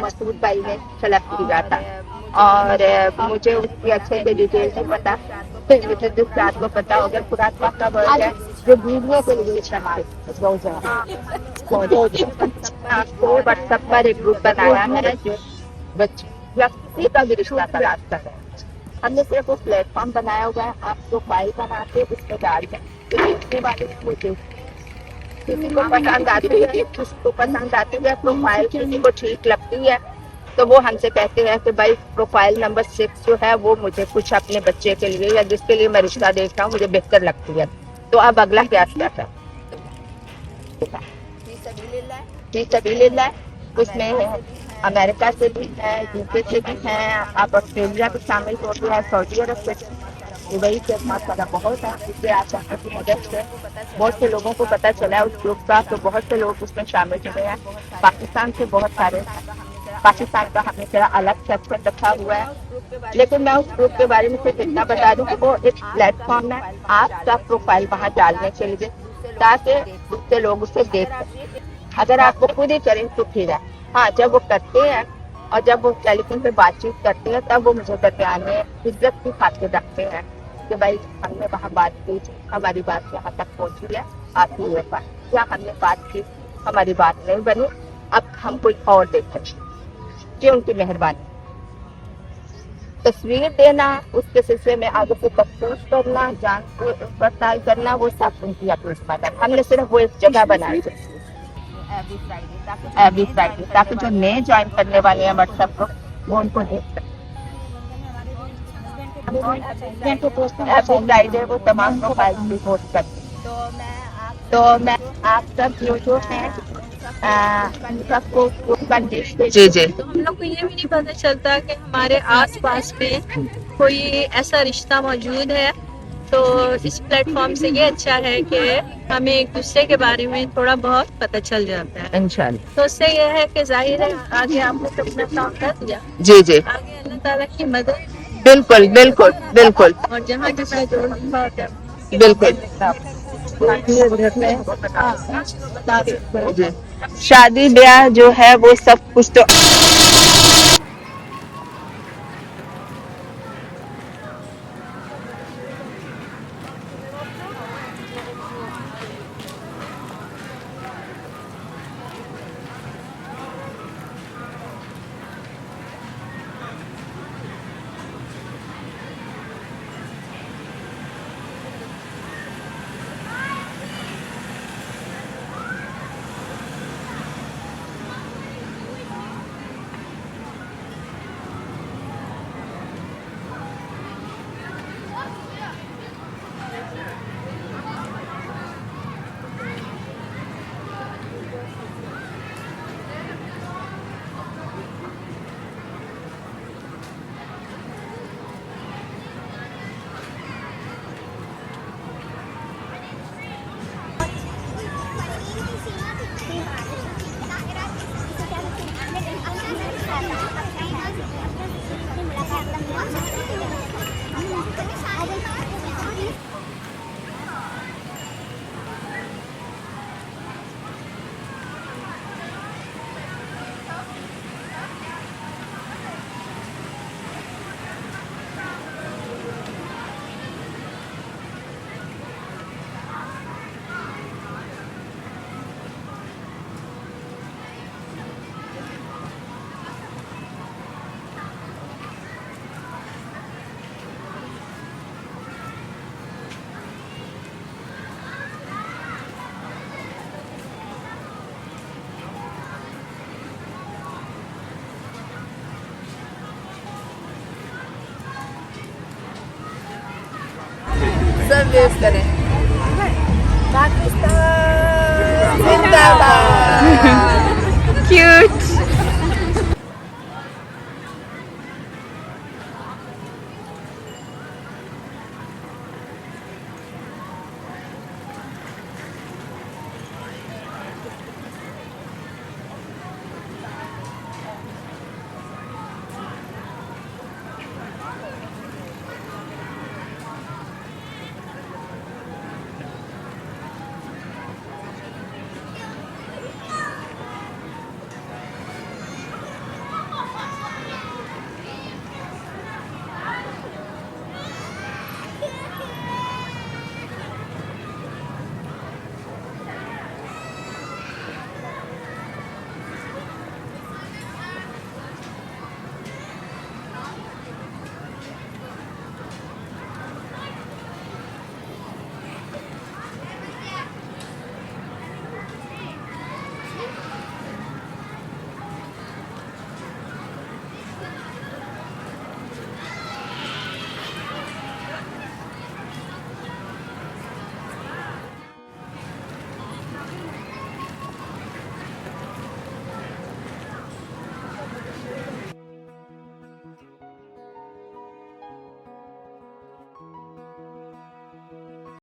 मसूद भाई ने सेलेक्ट किया था और मुझे उसकी अच्छे से डिटेल नहीं पता, फिर मुझे जिस रात को पता हो गया फुरात पाक का वर्ड है जो वीडियो के लिए आपको व्हाट्सएप पर एक ग्रुप बनाया है जो व्यक्ति का भी रिश्ता तलाश कर रहे हैं। हमने सिर्फ वो प्लेटफॉर्म बनाया हुआ है, आप प्रोफाइल बना के उसमें डाल दें तो देखने वाले मुझे किसी को पसंद आती है, किसी को पसंद आती है प्रोफाइल, किसी को ठीक लगती है तो वो हमसे कहते हैं कि भाई प्रोफाइल नंबर 6 जो है वो मुझे कुछ अपने बच्चे के लिए या जिसके लिए मैं रिश्ता देख रहा हूँ मुझे बेहतर लगती है, तो अब अगला क्या स्टेप है? उसमें अमेरिका से भी है, यूके से भी है, आप ऑस्ट्रेलिया भी शामिल हो गया है, सऊदी अरब से दुबई से माशाल्लाह बहुत है। इससे आप की मदद से बहुत से लोगों को पता चला है उस ग्रुप का, तो बहुत से लोग उसमें शामिल हुए हैं। पाकिस्तान से बहुत सारे, पाकिस्तान का हमने थोड़ा अलग सेक्शन रखा हुआ है, लेकिन मैं उस ग्रुप के बारे में सिर्फ इतना बता दूं कि वो एक प्लेटफॉर्म है आपका प्रोफाइल वहां डालने के लिए ताकि उससे लोग उसे देख सकें। अगर आप वो खुद ही करें तो ठीक है, हाँ जब वो करते हैं और जब वो टेलीफोन पे बातचीत करते हैं तब वो मुझे दरमियान में इज्जत की खातिर रखते हैं कि भाई हमने वहाँ बात की, हमारी बात यहाँ तक पहुँची है, आप ही ये बात या हमने बात की, हमारी बात नहीं बनी, अब हम कोई और देखें, ये उनकी मेहरबानी। तस्वीर देना, उसके सिलसिले में आगे से तफ्तीश करना, जांच पड़ताल करना, वो सब उनकी अपनी जिम्मेदारी। हमने सिर्फ वो एक जगह बनाई है एवरी फ्राइडे ताकि जो नए ज्वाइन करने वाले हैं व्हाट्सएप को वो उनको देख सकें। एवरी फ्राइडे वो तमाम प्रोफाइल भी पोस्ट करते हैं। तो मैं आप सब जो हैं सबको जी जी तो हम लोग को ये भी नहीं पता चलता कि हमारे आसपास में कोई ऐसा रिश्ता मौजूद है, तो इस प्लेटफॉर्म से ये अच्छा है कि हमें एक दूसरे के बारे में थोड़ा बहुत पता चल जाता है इंशाल्लाह। तो उससे यह है कि जाहिर है आगे आपने तो अपना काम कर दिया, जी जी आगे अल्लाह ताला की मदद बिल्कुल बिल्कुल बिल्कुल और जहाँ जहाँ जोड़ना होता है बिल्कुल जी। शादी ब्याह जो है वो सब कुछ तो सब वेव करें। पाकिस्तान जिंदाबाद। क्यूट।